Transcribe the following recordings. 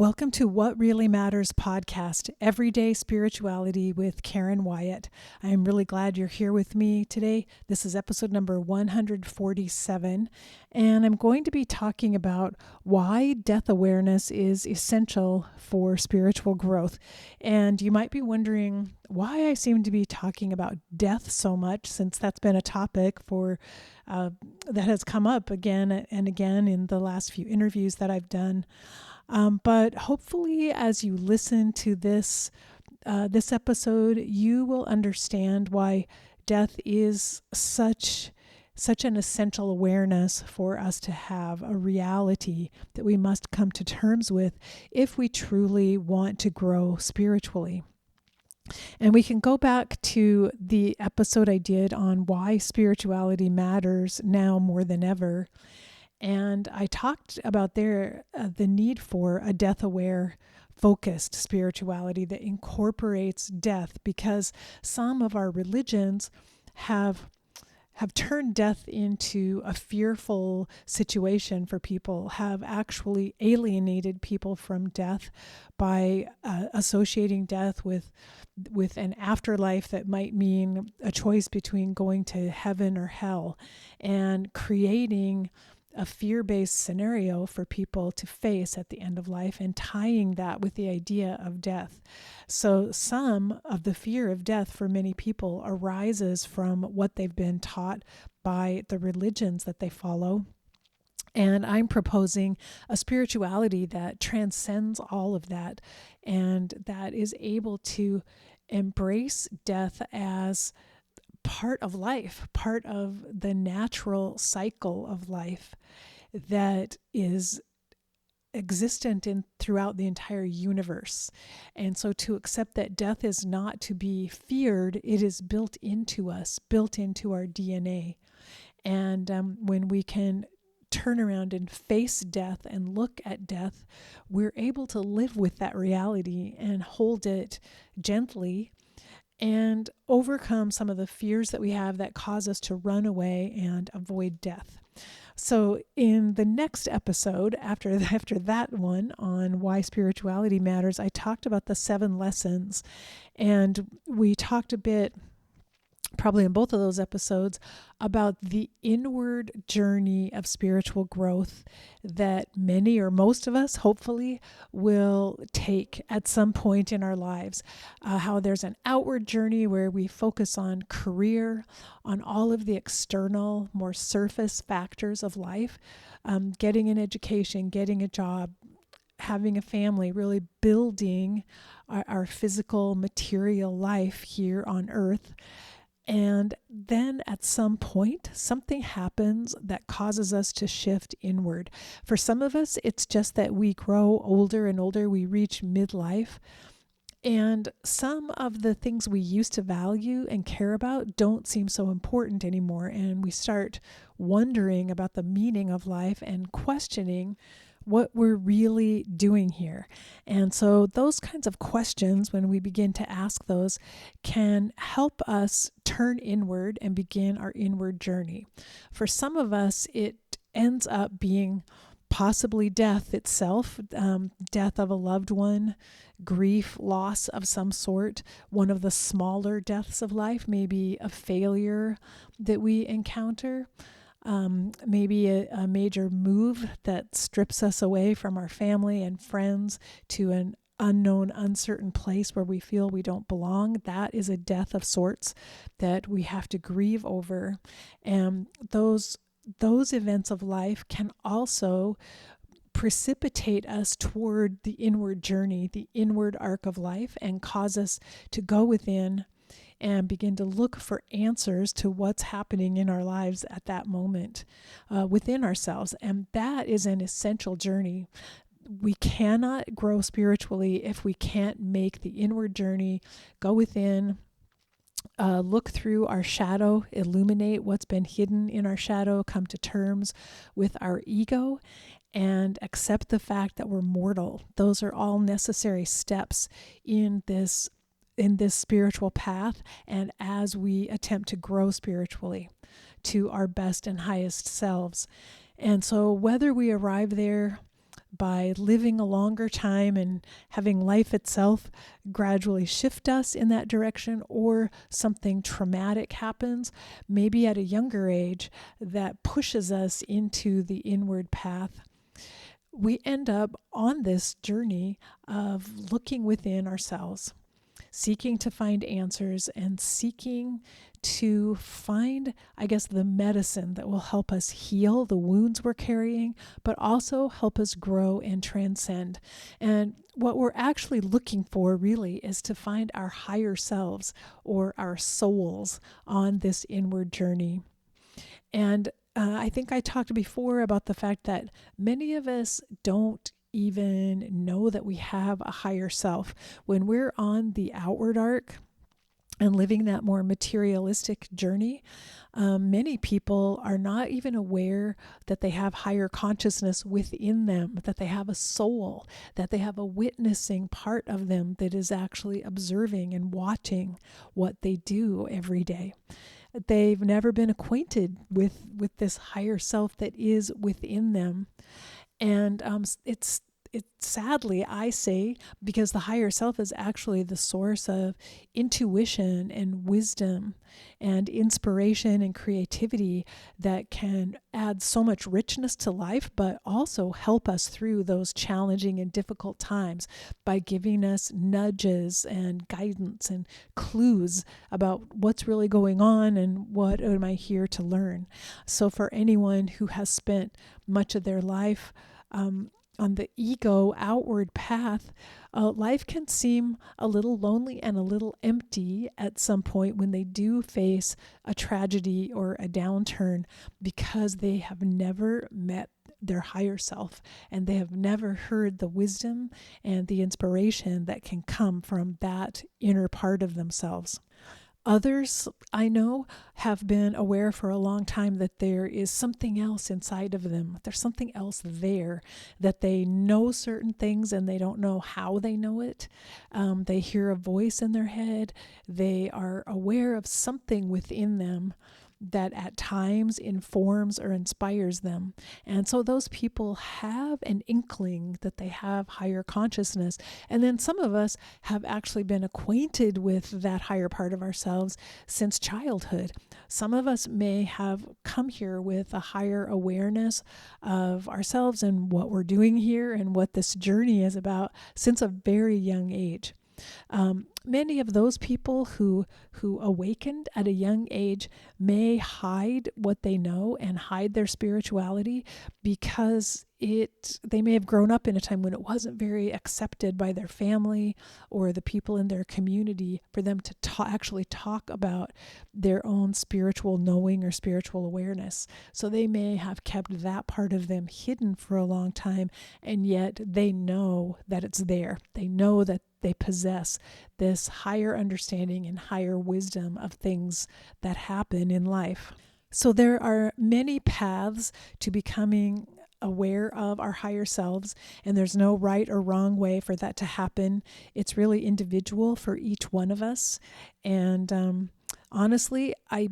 Welcome to What Really Matters podcast, Everyday Spirituality with Karen Wyatt. I am really glad you're here with me today. This is episode number 147, and I'm going to be talking about why death awareness is essential for spiritual growth. And you might be wondering why I seem to be talking about death so much, since that's been a topic that has come up again and again in the last few interviews that I've done. But hopefully, as you listen to this episode, you will understand why death is such an essential awareness for us to have, a reality that we must come to terms with if we truly want to grow spiritually. And we can go back to the episode I did on why spirituality matters now more than ever. And I talked about the need for a death-aware, focused spirituality that incorporates death, because some of our religions have turned death into a fearful situation for people, have actually alienated people from death by associating death with an afterlife that might mean a choice between going to heaven or hell, and creating a fear-based scenario for people to face at the end of life, and tying that with the idea of death. So some of the fear of death for many people arises from what they've been taught by the religions that they follow. And I'm proposing a spirituality that transcends all of that, and that is able to embrace death as part of life, part of the natural cycle of life that is existent throughout the entire universe. And so to accept that death is not to be feared, it is built into us, built into our DNA. And when we can turn around and face death and look at death, we're able to live with that reality and hold it gently and overcome some of the fears that we have that cause us to run away and avoid death. So in the next episode, after that one on why spirituality matters, I talked about the 7 lessons, and we talked a bit, probably in both of those episodes, about the inward journey of spiritual growth that many or most of us, hopefully, will take at some point in our lives. How there's an outward journey where we focus on career, on all of the external, more surface factors of life, getting an education, getting a job, having a family, really building our physical, material life here on earth. And then at some point, something happens that causes us to shift inward. For some of us, it's just that we grow older and older, we reach midlife, and some of the things we used to value and care about don't seem so important anymore. And we start wondering about the meaning of life and questioning what we're really doing here. And so those kinds of questions, when we begin to ask those, can help us turn inward and begin our inward journey. For some of us, it ends up being possibly death itself, death of a loved one, grief, loss of some sort. One of the smaller deaths of life, maybe a failure that we encounter. Maybe a major move that strips us away from our family and friends to an unknown, uncertain place where we feel we don't belong. That is a death of sorts that we have to grieve over. And those events of life can also precipitate us toward the inward journey, the inward arc of life, and cause us to go within and begin to look for answers to what's happening in our lives at that moment within ourselves. And that is an essential journey. We cannot grow spiritually if we can't make the inward journey, go within, look through our shadow, illuminate what's been hidden in our shadow, come to terms with our ego, and accept the fact that we're mortal. Those are all necessary steps in this spiritual path, and as we attempt to grow spiritually to our best and highest selves. And so whether we arrive there by living a longer time and having life itself gradually shift us in that direction, or something traumatic happens, maybe at a younger age, that pushes us into the inward path. We end up on this journey of looking within ourselves, seeking to find answers and seeking to find, I guess, the medicine that will help us heal the wounds we're carrying, but also help us grow and transcend. And what we're actually looking for really is to find our higher selves, or our souls, on this inward journey. And I think I talked before about the fact that many of us don't even know that we have a higher self. When we're on the outward arc and living that more materialistic journey, many people are not even aware that they have higher consciousness within them, that they have a soul, that they have a witnessing part of them that is actually observing and watching what they do every day. They've never been acquainted with this higher self that is within them. And it's sadly, I say, because the higher self is actually the source of intuition and wisdom and inspiration and creativity that can add so much richness to life, but also help us through those challenging and difficult times by giving us nudges and guidance and clues about what's really going on and what am I here to learn. So for anyone who has spent much of their life on the ego outward path, life can seem a little lonely and a little empty at some point when they do face a tragedy or a downturn, because they have never met their higher self, and they have never heard the wisdom and the inspiration that can come from that inner part of themselves. Others I know have been aware for a long time that there is something else inside of them. There's something else there, that they know certain things and they don't know how they know it. They hear a voice in their head. They are aware of something within them that at times informs or inspires them. And so those people have an inkling that they have higher consciousness. And then some of us have actually been acquainted with that higher part of ourselves since childhood. Some of us may have come here with a higher awareness of ourselves and what we're doing here and what this journey is about since a very young age. Many of those people who awakened at a young age may hide what they know and hide their spirituality because they may have grown up in a time when it wasn't very accepted by their family or the people in their community for them to actually talk about their own spiritual knowing or spiritual awareness. So they may have kept that part of them hidden for a long time, and yet they know that it's there. They know that they possess this higher understanding and higher wisdom of things that happen in life. So there are many paths to becoming aware of our higher selves, and there's no right or wrong way for that to happen. It's really individual for each one of us. And honestly, I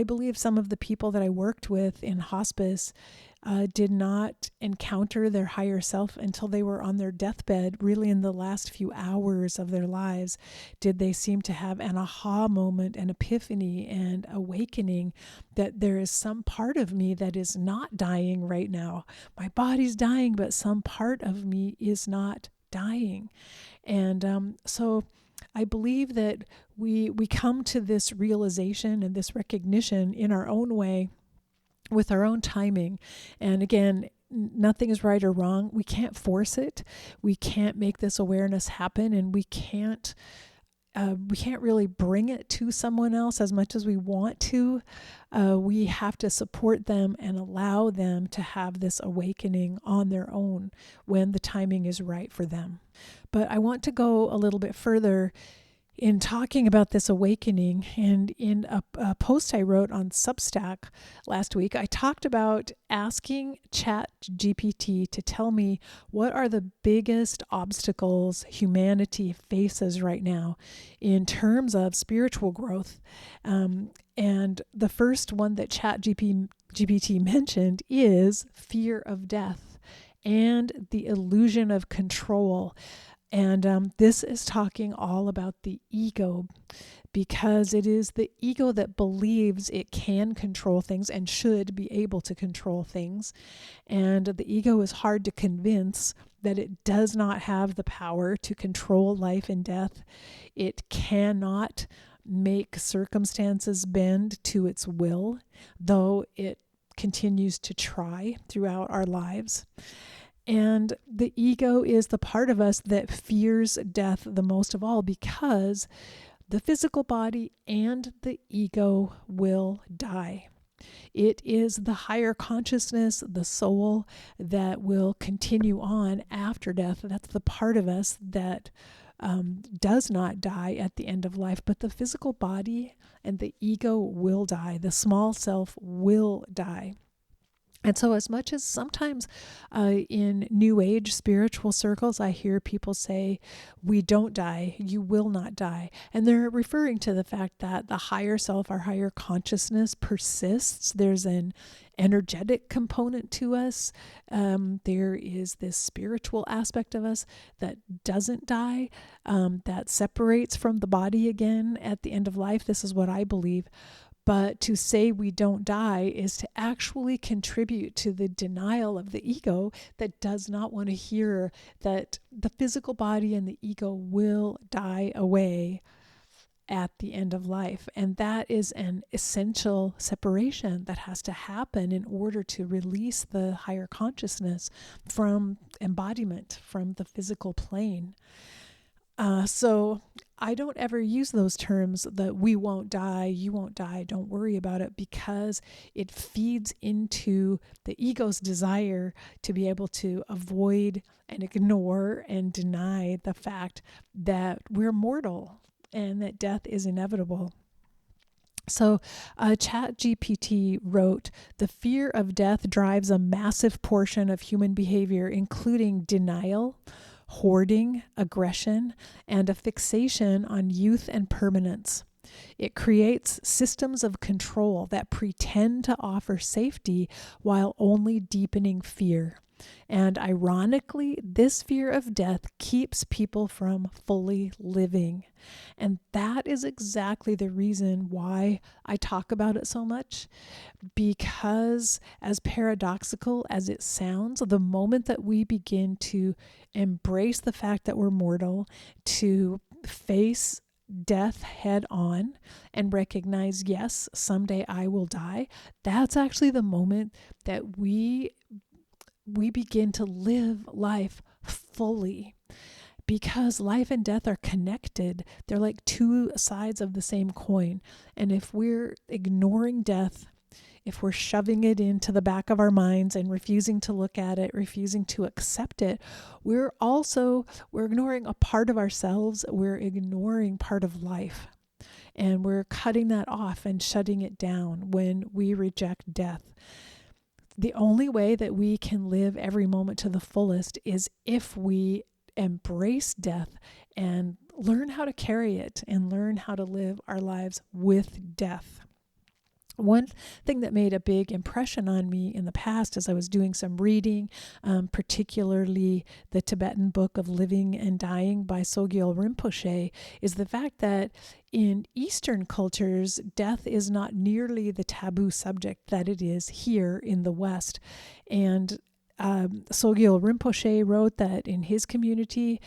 believe some of the people that I worked with in hospice did not encounter their higher self until they were on their deathbed. Really, in the last few hours of their lives, did they seem to have an aha moment, an epiphany, and awakening that there is some part of me that is not dying right now. My body's dying, but some part of me is not dying. And so I believe that we come to this realization and this recognition in our own way, with our own timing. And again, nothing is right or wrong. We can't force it. We can't make this awareness happen, and we can't really bring it to someone else as much as we want to. We have to support them and allow them to have this awakening on their own when the timing is right for them. But I want to go a little bit further in talking about this awakening. And in a post I wrote on Substack last week, I talked about asking ChatGPT to tell me what are the biggest obstacles humanity faces right now in terms of spiritual growth. And the first one that ChatGPT mentioned is fear of death and the illusion of control. And this is talking all about the ego, because it is the ego that believes it can control things and should be able to control things. And the ego is hard to convince that it does not have the power to control life and death. It cannot make circumstances bend to its will, though it continues to try throughout our lives. And the ego is the part of us that fears death the most of all, because the physical body and the ego will die. It is the higher consciousness, the soul, that will continue on after death. That's the part of us that does not die at the end of life. But the physical body and the ego will die. The small self will die. And so as much as sometimes in New Age spiritual circles, I hear people say, we don't die, you will not die. And they're referring to the fact that the higher self, our higher consciousness persists. There's an energetic component to us. There is this spiritual aspect of us that doesn't die, that separates from the body again at the end of life. This is what I believe. But to say we don't die is to actually contribute to the denial of the ego that does not want to hear that the physical body and the ego will die away at the end of life. And that is an essential separation that has to happen in order to release the higher consciousness from embodiment, from the physical plane. So I don't ever use those terms that we won't die, you won't die, don't worry about it, because it feeds into the ego's desire to be able to avoid and ignore and deny the fact that we're mortal and that death is inevitable. So ChatGPT wrote, the fear of death drives a massive portion of human behavior, including denial, hoarding, aggression, and a fixation on youth and permanence. It creates systems of control that pretend to offer safety while only deepening fear. And ironically, this fear of death keeps people from fully living. And that is exactly the reason why I talk about it so much. Because as paradoxical as it sounds, the moment that we begin to embrace the fact that we're mortal, to face death head on and recognize, yes, someday I will die, that's actually the moment that we begin to live life fully, because life and death are connected. They're like two sides of the same coin. And if we're ignoring death, if we're shoving it into the back of our minds and refusing to look at it, refusing to accept it, we're ignoring a part of ourselves. We're ignoring part of life. And we're cutting that off and shutting it down when we reject death. The only way that we can live every moment to the fullest is if we embrace death and learn how to carry it and learn how to live our lives with death. One thing that made a big impression on me in the past as I was doing some reading, particularly the Tibetan book of Living and Dying by Sogyal Rinpoche, is the fact that in Eastern cultures, death is not nearly the taboo subject that it is here in the West. And Sogyal Rinpoche wrote that in his community,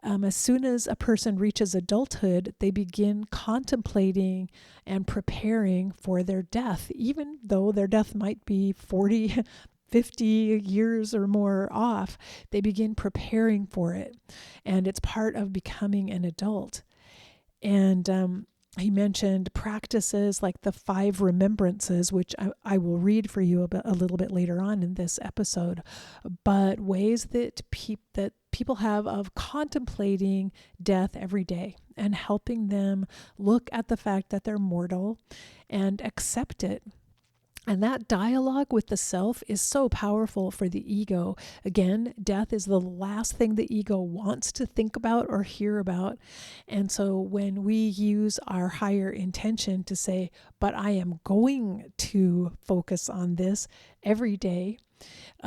as soon as a person reaches adulthood, they begin contemplating and preparing for their death, even though their death might be 40, 50 years or more off. They begin preparing for it, and it's part of becoming an adult. And he mentioned practices like the Five Remembrances, which I will read for you a little bit later on in this episode, but ways that people have of contemplating death every day and helping them look at the fact that they're mortal and accept it. And that dialogue with the self is so powerful for the ego. Again, death is the last thing the ego wants to think about or hear about. And so when we use our higher intention to say, but I am going to focus on this every day,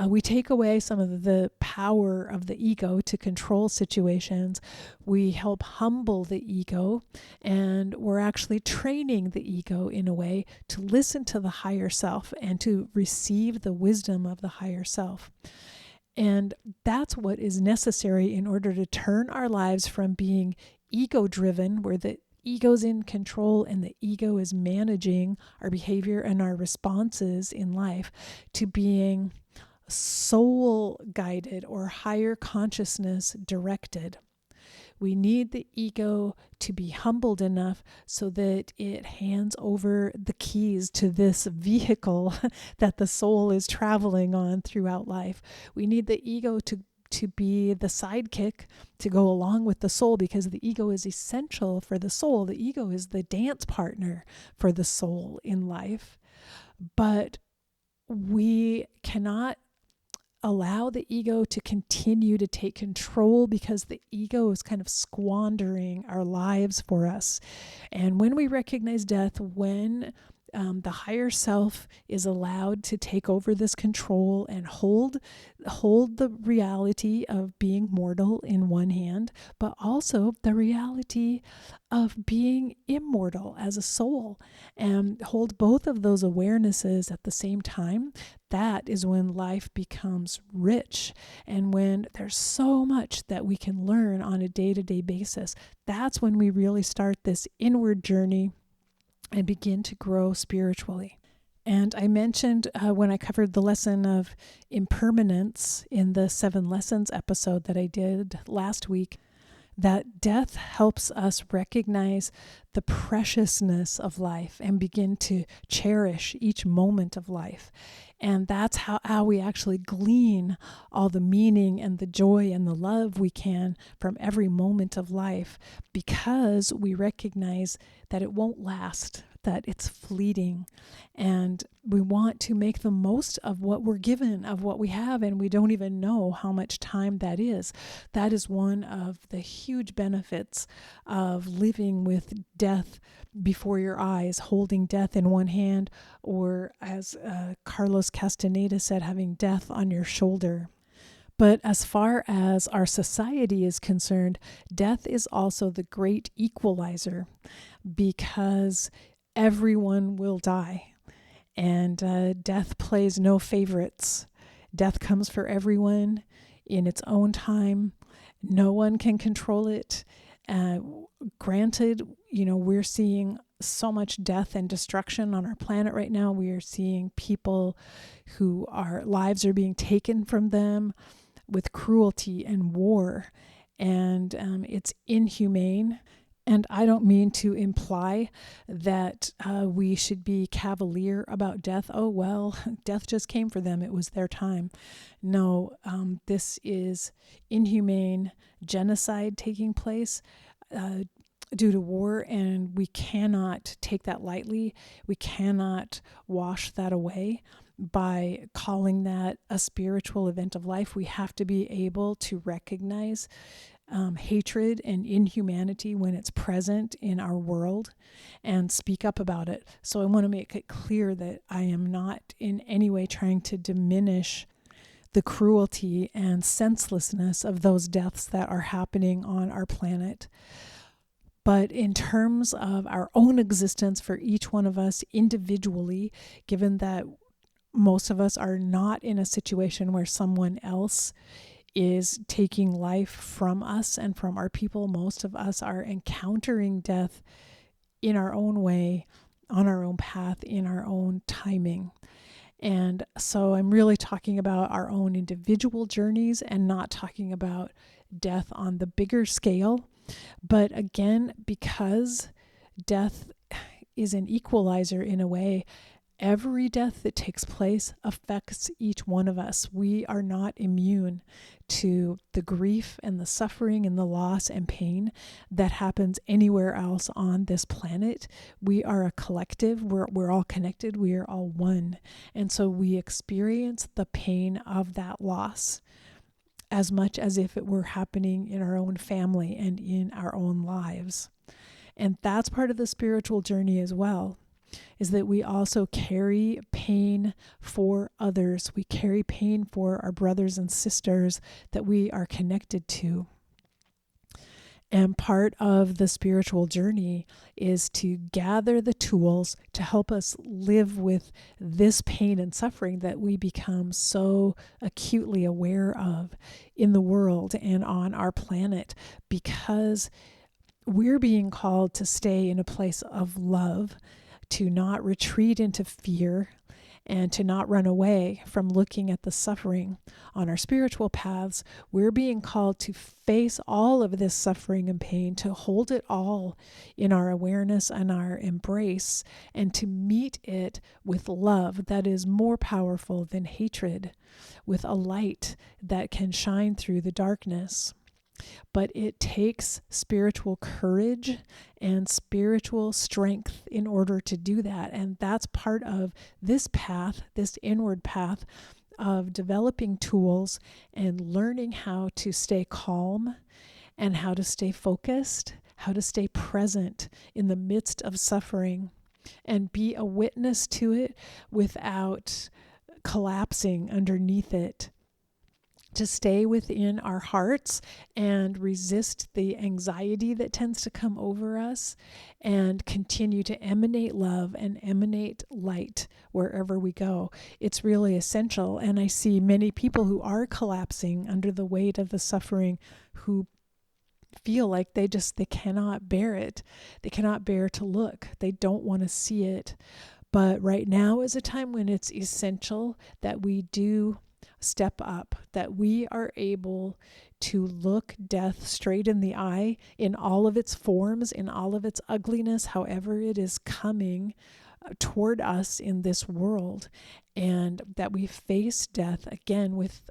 We take away some of the power of the ego to control situations. We help humble the ego, and we're actually training the ego in a way to listen to the higher self and to receive the wisdom of the higher self. And that's what is necessary in order to turn our lives from being ego-driven, where the ego's in control and the ego is managing our behavior and our responses in life, to being soul guided or higher consciousness directed. We need the ego to be humbled enough so that it hands over the keys to this vehicle that the soul is traveling on throughout life. We need the ego to be the sidekick to go along with the soul, because the ego is essential for the soul. The ego is the dance partner for the soul in life. But we cannot allow the ego to continue to take control, because the ego is kind of squandering our lives for us. And when we recognize death, when the higher self is allowed to take over this control and hold the reality of being mortal in one hand, but also the reality of being immortal as a soul, and hold both of those awarenesses at the same time, that is when life becomes rich, and when there's so much that we can learn on a day-to-day basis. That's when we really start this inward journey and begin to grow spiritually. And I mentioned when I covered the lesson of impermanence in the 7 Lessons episode that I did last week, that death helps us recognize the preciousness of life and begin to cherish each moment of life. And that's how we actually glean all the meaning and the joy and the love we can from every moment of life, because we recognize that it won't last, that it's fleeting. And we want to make the most of what we're given, of what we have, and we don't even know how much time that is. That is one of the huge benefits of living with death before your eyes, holding death in one hand, or as Carlos Castaneda said, having death on your shoulder. But as far as our society is concerned, death is also the great equalizer, because everyone will die, and death plays no favorites. Death comes for everyone in its own time. No one can control it. Granted, we're seeing so much death and destruction on our planet right now. We are seeing people who our lives are being taken from them with cruelty and war, and it's inhumane. And I don't mean to imply that we should be cavalier about death. Oh, well, death just came for them. It was their time. No, this is inhumane genocide taking place due to war, and we cannot take that lightly. We cannot wash that away by calling that a spiritual event of life. We have to be able to recognize hatred and inhumanity when it's present in our world and speak up about it. So I want to make it clear that I am not in any way trying to diminish the cruelty and senselessness of those deaths that are happening on our planet. But in terms of our own existence for each one of us individually, given that most of us are not in a situation where someone else is taking life from us and from our people, most of us are encountering death in our own way, on our own path, in our own timing. And so I'm really talking about our own individual journeys and not talking about death on the bigger scale. But again, because death is an equalizer in a way, every death that takes place affects each one of us. We are not immune to the grief and the suffering and the loss and pain that happens anywhere else on this planet. We are a collective. We're all connected. We are all one. And so we experience the pain of that loss as much as if it were happening in our own family and in our own lives. And that's part of the spiritual journey as well. is that we also carry pain for others. We carry pain for our brothers and sisters that we are connected to. And part of the spiritual journey is to gather the tools to help us live with this pain and suffering that we become so acutely aware of in the world and on our planet, because we're being called to stay in a place of love, to not retreat into fear, and to not run away from looking at the suffering. On our spiritual paths, we're being called to face all of this suffering and pain, to hold it all in our awareness and our embrace, and to meet it with love that is more powerful than hatred, with a light that can shine through the darkness. But it takes spiritual courage and spiritual strength in order to do that. And that's part of this path, this inward path of developing tools and learning how to stay calm and how to stay focused, how to stay present in the midst of suffering and be a witness to it without collapsing underneath it. To stay within our hearts and resist the anxiety that tends to come over us, and continue to emanate love and emanate light wherever we go. It's really essential. And I see many people who are collapsing under the weight of the suffering, who feel like they cannot bear it. They cannot bear to look. They don't want to see it. But right now is a time when it's essential that we do step up, that we are able to look death straight in the eye in all of its forms, in all of its ugliness, however it is coming toward us in this world, and that we face death again with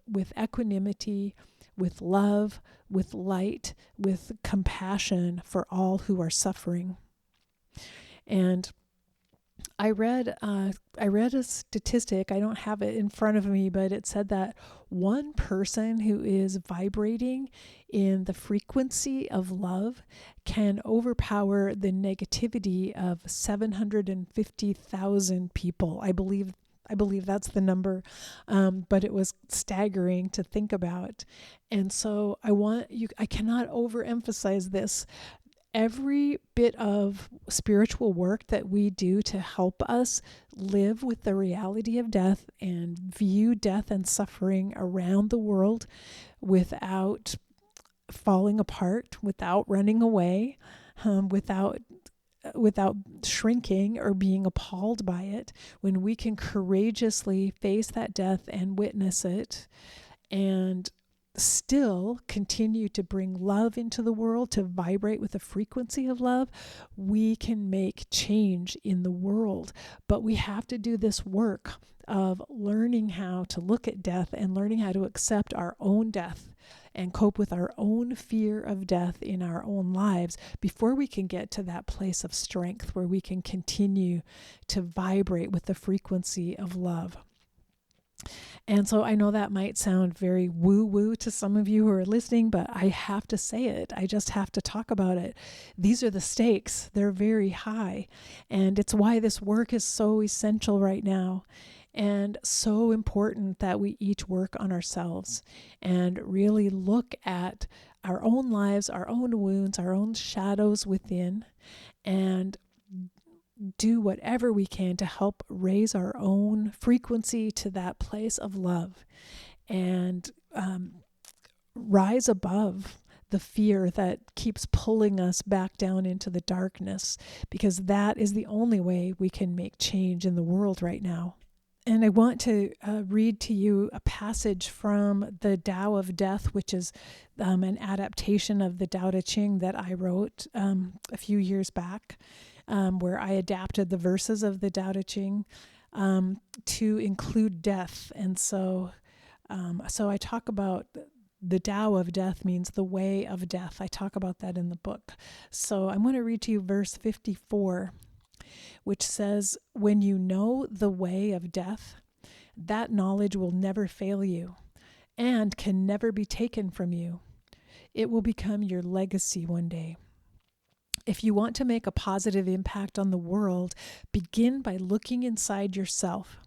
equanimity, with love, with light, with compassion for all who are suffering. And I read a statistic, I don't have it in front of me, but it said that one person who is vibrating in the frequency of love can overpower the negativity of 750,000 people. I believe that's the number, but it was staggering to think about. And so I cannot overemphasize this. Every bit of spiritual work that we do to help us live with the reality of death and view death and suffering around the world without falling apart, without running away, without shrinking or being appalled by it, when we can courageously face that death and witness it and still continue to bring love into the world, to vibrate with the frequency of love, we can make change in the world. But we have to do this work of learning how to look at death and learning how to accept our own death and cope with our own fear of death in our own lives before we can get to that place of strength where we can continue to vibrate with the frequency of love. And so I know that might sound very woo-woo to some of you who are listening, but I have to say it. I just have to talk about it. These are the stakes. They're very high. And it's why this work is so essential right now and so important that we each work on ourselves and really look at our own lives, our own wounds, our own shadows within, and do whatever we can to help raise our own frequency to that place of love and rise above the fear that keeps pulling us back down into the darkness, because that is the only way we can make change in the world right now. And I want to read to you a passage from the Tao of Death, which is an adaptation of the Tao Te Ching that I wrote a few years back. Where I adapted the verses of the Tao Te Ching to include death. And so I talk about the Tao of Death means the way of death. I talk about that in the book. So I'm going to read to you verse 54, which says, "When you know the way of death, that knowledge will never fail you and can never be taken from you. It will become your legacy one day. If you want to make a positive impact on the world, begin by looking inside yourself.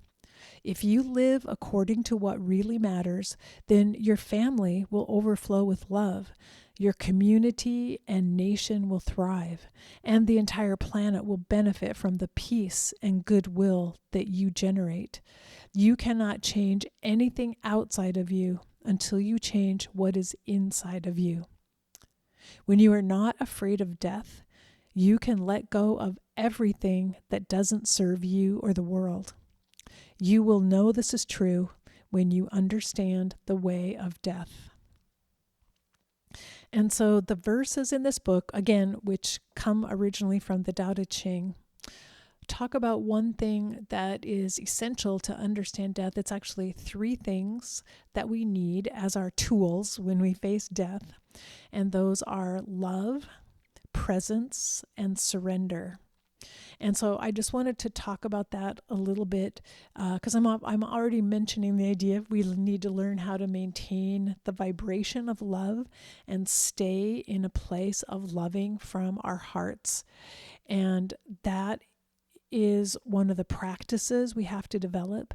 If you live according to what really matters, then your family will overflow with love. Your community and nation will thrive, and the entire planet will benefit from the peace and goodwill that you generate. You cannot change anything outside of you until you change what is inside of you. When you are not afraid of death, you can let go of everything that doesn't serve you or the world. You will know this is true when you understand the way of death. And so the verses in this book, again, which come originally from the Tao Te Ching, talk about one thing that is essential to understand death. It's actually three things that we need as our tools when we face death. And those are love, presence, and surrender. And so I just wanted to talk about that a little bit because I'm already mentioning the idea we need to learn how to maintain the vibration of love and stay in a place of loving from our hearts. And that is one of the practices we have to develop.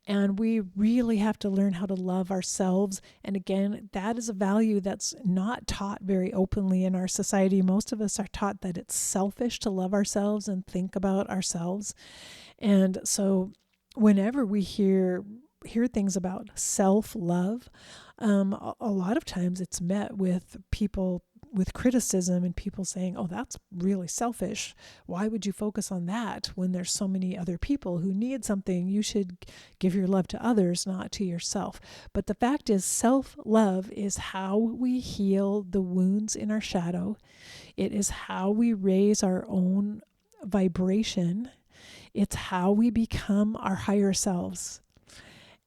And we really have to learn how to love ourselves. And again, that is a value that's not taught very openly in our society. Most of us are taught that it's selfish to love ourselves and think about ourselves. And so whenever we hear things about self-love, a lot of times it's met with criticism and people saying, oh, that's really selfish. Why would you focus on that when there's so many other people who need something? You should give your love to others, not to yourself. But the fact is, self-love is how we heal the wounds in our shadow. It is how we raise our own vibration. It's how we become our higher selves.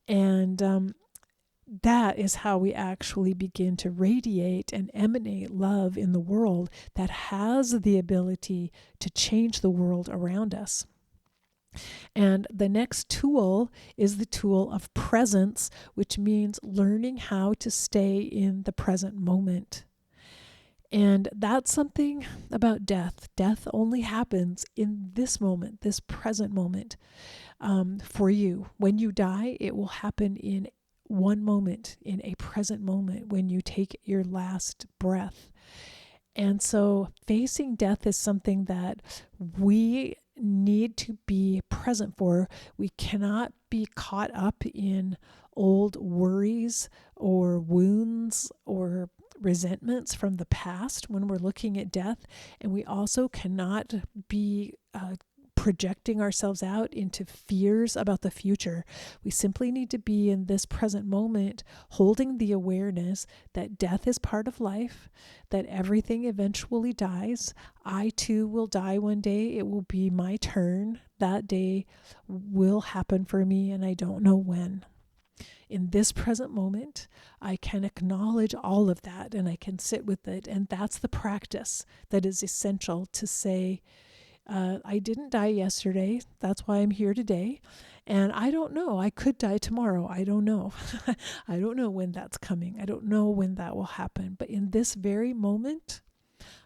And that is how we actually begin to radiate and emanate love in the world that has the ability to change the world around us. And the next tool is the tool of presence, which means learning how to stay in the present moment. And that's something about death. Death only happens in this moment, this present moment. For you, when you die, it will happen in one moment, in a present moment, when you take your last breath. And so facing death is something that we need to be present for. We cannot be caught up in old worries or wounds or resentments from the past when we're looking at death. And we also cannot be projecting ourselves out into fears about the future. We simply need to be in this present moment, holding the awareness that death is part of life, that everything eventually dies. I too will die one day. It will be my turn. That day will happen for me, and I don't know when. In this present moment, I can acknowledge all of that and I can sit with it. And that's the practice that is essential to say, I didn't die yesterday. That's why I'm here today. And I don't know. I could die tomorrow. I don't know. I don't know when that's coming. I don't know when that will happen. But in this very moment,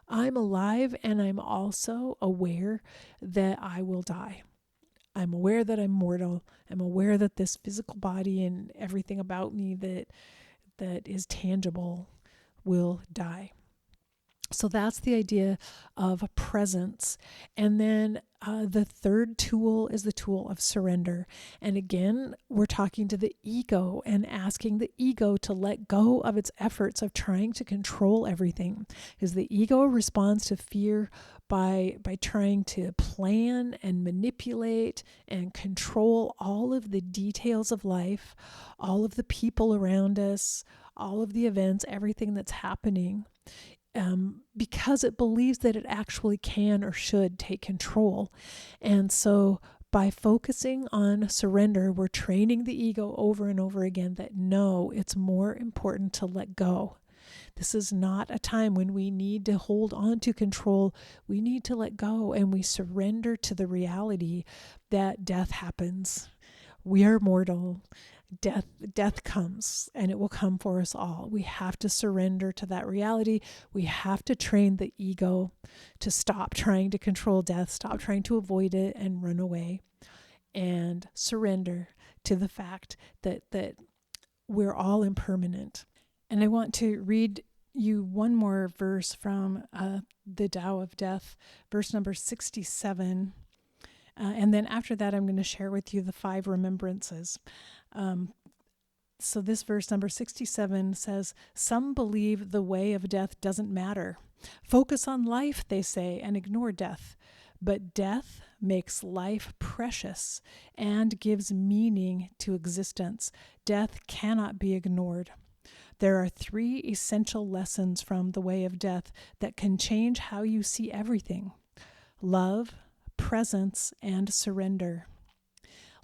I'm alive and I'm also aware that I will die. I'm aware that I'm mortal. I'm aware that this physical body and everything about me that is tangible will die. So that's the idea of presence. And then the third tool is the tool of surrender. And again, we're talking to the ego and asking the ego to let go of its efforts of trying to control everything. Because the ego responds to fear by trying to plan and manipulate and control all of the details of life, all of the people around us, all of the events, everything that's happening. Because it believes that it actually can or should take control. And so by focusing on surrender, we're training the ego over and over again that no, it's more important to let go. This is not a time when we need to hold on to control. We need to let go and we surrender to the reality that death happens. We are mortal. death comes, and it will come for us all. We have to surrender to that reality. We have to train the ego to stop trying to control death, stop trying to avoid it and run away, and surrender to the fact that we're all impermanent. And I want to read you one more verse from the Tao of Death, verse number 67. And then after that, I'm going to share with you the Five Remembrances. So this verse number 67 says, "Some believe the way of death doesn't matter. Focus on life, they say, and ignore death. But death makes life precious and gives meaning to existence. Death cannot be ignored. There are 3 essential lessons from the way of death that can change how you see everything: love, presence, and surrender.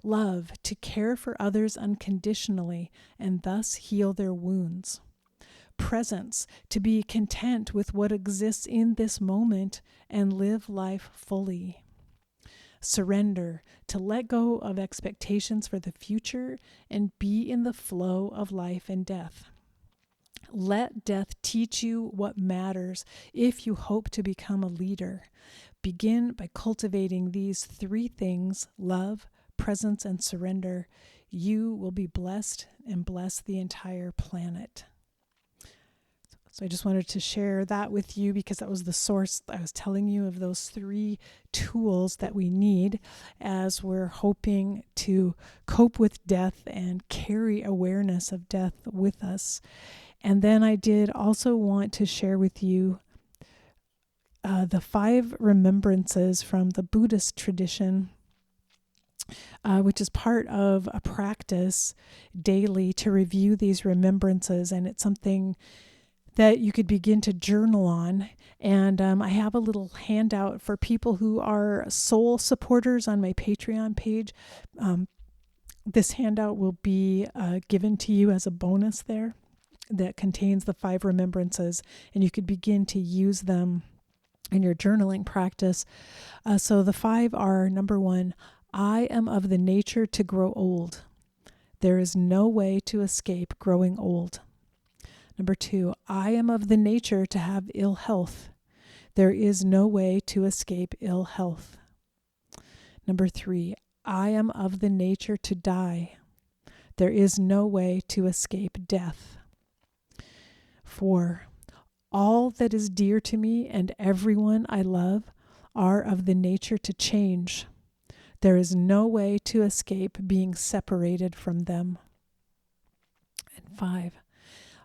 Love, to care for others unconditionally and thus heal their wounds. Presence, to be content with what exists in this moment and live life fully. Surrender, to let go of expectations for the future and be in the flow of life and death. Let death teach you what matters if you hope to become a leader. Begin by cultivating these 3 things: love, presence, and surrender. You will be blessed and bless the entire planet." So I just wanted to share that with you because that was the source I was telling you of those 3 tools that we need as we're hoping to cope with death and carry awareness of death with us. And then I did also want to share with you the 5 remembrances from the Buddhist tradition, which is part of a practice daily to review these remembrances. And it's something that you could begin to journal on. And I have a little handout for people who are soul supporters on my Patreon page. This handout will be given to you as a bonus there that contains the 5 remembrances, and you could begin to use them in your journaling practice. So the 5 are: number 1, I am of the nature to grow old. There is no way to escape growing old. Number 2, I am of the nature to have ill health. There is no way to escape ill health. Number 3, I am of the nature to die. There is no way to escape death. 4, all that is dear to me and everyone I love are of the nature to change. There is no way to escape being separated from them. And 5,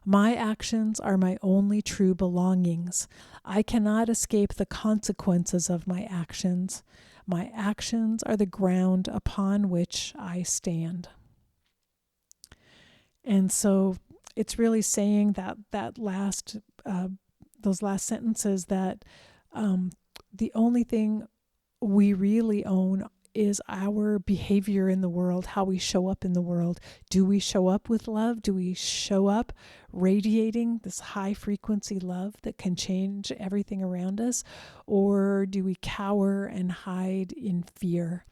my actions are my only true belongings. I cannot escape the consequences of my actions. My actions are the ground upon which I stand. And so it's really saying that last those last sentences that the only thing we really own is our behavior in the world, how we show up in the world. Do we show up with love? Do we show up radiating this high frequency love that can change everything around us? Or do we cower and hide in fear?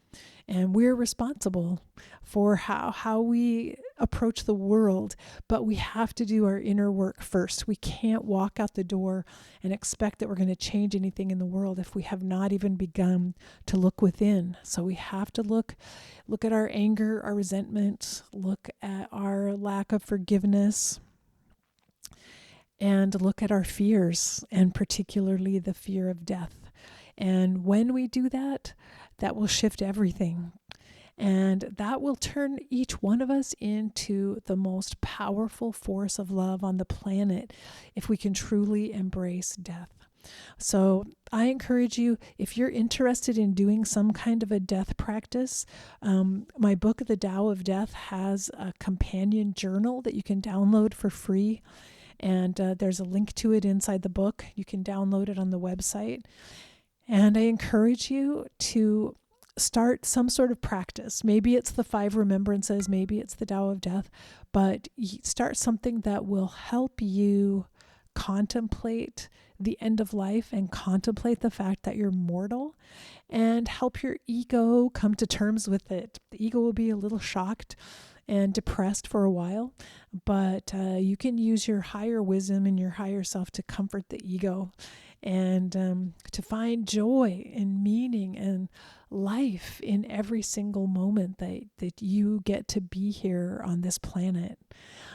And we're responsible for how we approach the world, but we have to do our inner work first. We can't walk out the door and expect that we're going to change anything in the world if we have not even begun to look within. So we have to look at our anger, our resentment, look at our lack of forgiveness, and look at our fears, and particularly the fear of death. And when we do that, that will shift everything. And that will turn each one of us into the most powerful force of love on the planet if we can truly embrace death. So I encourage you, if you're interested in doing some kind of a death practice, my book, The Tao of Death, has a companion journal that you can download for free. And there's a link to it inside the book. You can download it on the website. And I encourage you to start some sort of practice. Maybe it's the 5 remembrances, maybe it's the Tao of Death, but start something that will help you contemplate the end of life and contemplate the fact that you're mortal, and help your ego come to terms with it. The ego will be a little shocked and depressed for a while, but you can use your higher wisdom and your higher self to comfort the ego and to find joy and meaning and life in every single moment that you get to be here on this planet.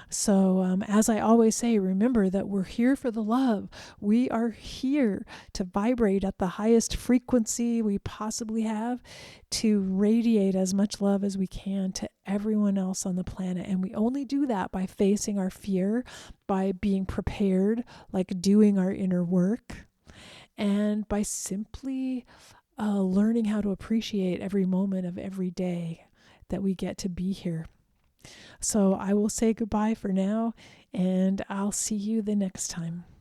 So, as I always say, remember that we're here for the love. We are here to vibrate at the highest frequency we possibly have, to radiate as much love as we can to everyone else on the planet. And we only do that by facing our fear, by being prepared, like doing our inner work, and by simply learning how to appreciate every moment of every day that we get to be here. So I will say goodbye for now, and I'll see you the next time.